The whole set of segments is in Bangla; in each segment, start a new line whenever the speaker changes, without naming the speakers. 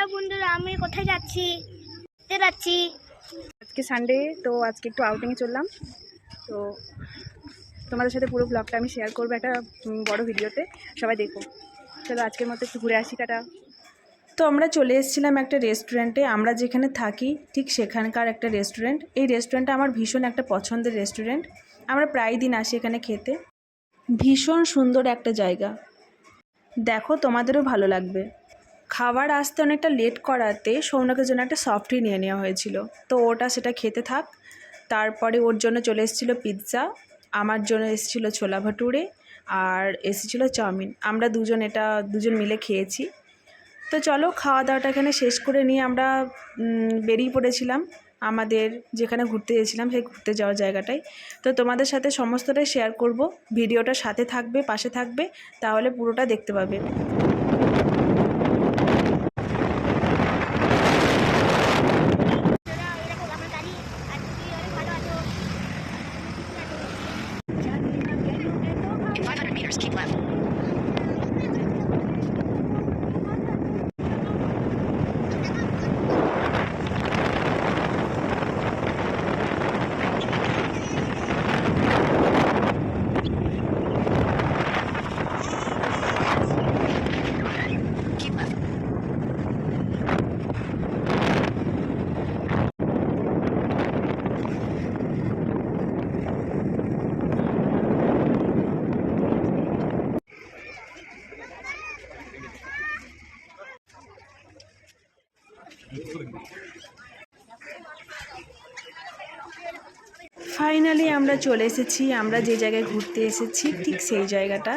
হ্যালো বন্ধুরা, আমি কোথায় যাচ্ছি? যাচ্ছি
আজকে সানডে, তো আজকে একটু আউটিংয়ে চললাম। তো তোমাদের সাথে পুরো ব্লগটা আমি শেয়ার করবো একটা বড় ভিডিওতে, সবাই দেখো। চলো আজকের মতো একটু ঘুরে আসি, টাটা। তো আমরা চলে এসেছিলাম একটা রেস্টুরেন্টে, আমরা যেখানে থাকি ঠিক সেখানকার একটা রেস্টুরেন্ট। এই রেস্টুরেন্টটা আমার ভীষণ একটা পছন্দের রেস্টুরেন্ট, আমরা প্রায় দিন আসি এখানে খেতে। ভীষণ সুন্দর একটা জায়গা, দেখো তোমাদেরও ভালো লাগবে। খাবার আসতে অনেকটা লেট করাতে সৌনকের জন্য একটা সফটই নিয়ে নেওয়া হয়েছিল, তো ওটা সেটা খেতে থাক। তারপরে ওর জন্য চলে এসেছিলো পিৎজা, আমার জন্য এসেছিলো ছোলা ভাটুরে, আর এসেছিলো চাউমিন। আমরা দুজন মিলে খেয়েছি। তো চলো খাওয়া দাওয়াটা এখানে শেষ করে নিয়ে আমরা বেরিয়ে পড়েছিলাম আমাদের যেখানে ঘুরতে গেছিলাম, সেই ঘুরতে যাওয়ার জায়গাটায়। তো তোমাদের সাথে সমস্তটাই শেয়ার করব, ভিডিওটা সাথে থাকবে, পাশে থাকবে, তাহলে পুরোটা দেখতে পাবে।
In 500 meters, keep left. Keep left.
Finally আমরা চলে এসেছি, আমরা যে জায়গায় ঘুরতে এসেছি ঠিক সেই জায়গাটা।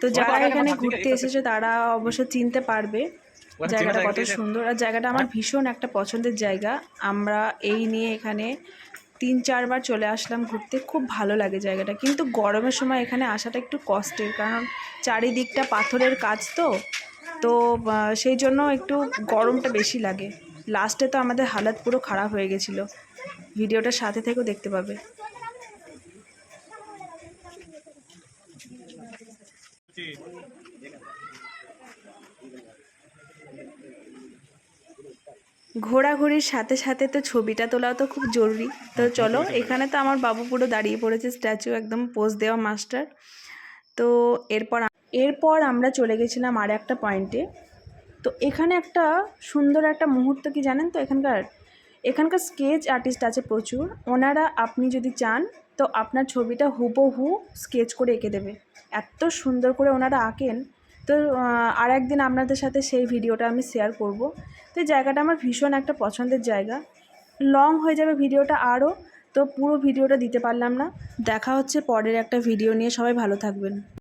তো যারা এখানে ঘুরতে এসেছে তারা অবশ্য চিনতে পারবে জায়গাটা কত সুন্দর। আর জায়গাটা আমার ভীষণ একটা পছন্দের জায়গা, আমরা এই নিয়ে এখানে 3-4 বার চলে আসলাম ঘুরতে, খুব ভালো লাগে জায়গাটা। কিন্তু গরমের সময় এখানে আসাটা একটু কষ্টের, কারণ চারিদিকটা পাথরের কাজ, তো সেই জন্য একটু গরমটা বেশি লাগে। লাস্টে তো আমাদের হালত পুরো খারাপ হয়ে গেছিলো, ভিডিওটার সাথে থেকেও দেখতে পাবে। ঘোরাঘুরির সাথে সাথে তো ছবিটা তোলাও তো খুব জরুরি। তো চলো, এখানে তো আমার বাবু পুরো দাঁড়িয়ে পড়েছে, স্ট্যাচু একদম পোজ দেওয়া মাস্টার। তো এরপর আমরা চলে গেছিলাম আর একটা পয়েন্টে। তো এখানে একটা সুন্দর একটা মুহূর্ত কি জানেন তো, এখানকার স্কেচ আর্টিস্ট আছে প্রচুর, ওনারা আপনি যদি চান তো আপনার ছবিটা হুবহু স্কেচ করে এঁকে দেবে, এত সুন্দর করে ওনারা আঁকেন। তো আর একদিন আপনাদের সাথে সেই ভিডিওটা আমি শেয়ার করব। তো এই জায়গাটা আমার ভীষণ একটা পছন্দের জায়গা। লং হয়ে যাবে ভিডিওটা আরও, তো পুরো ভিডিওটা দিতে পারলাম না। দেখা হচ্ছে পরের একটা ভিডিও নিয়ে, সবাই ভালো থাকবেন।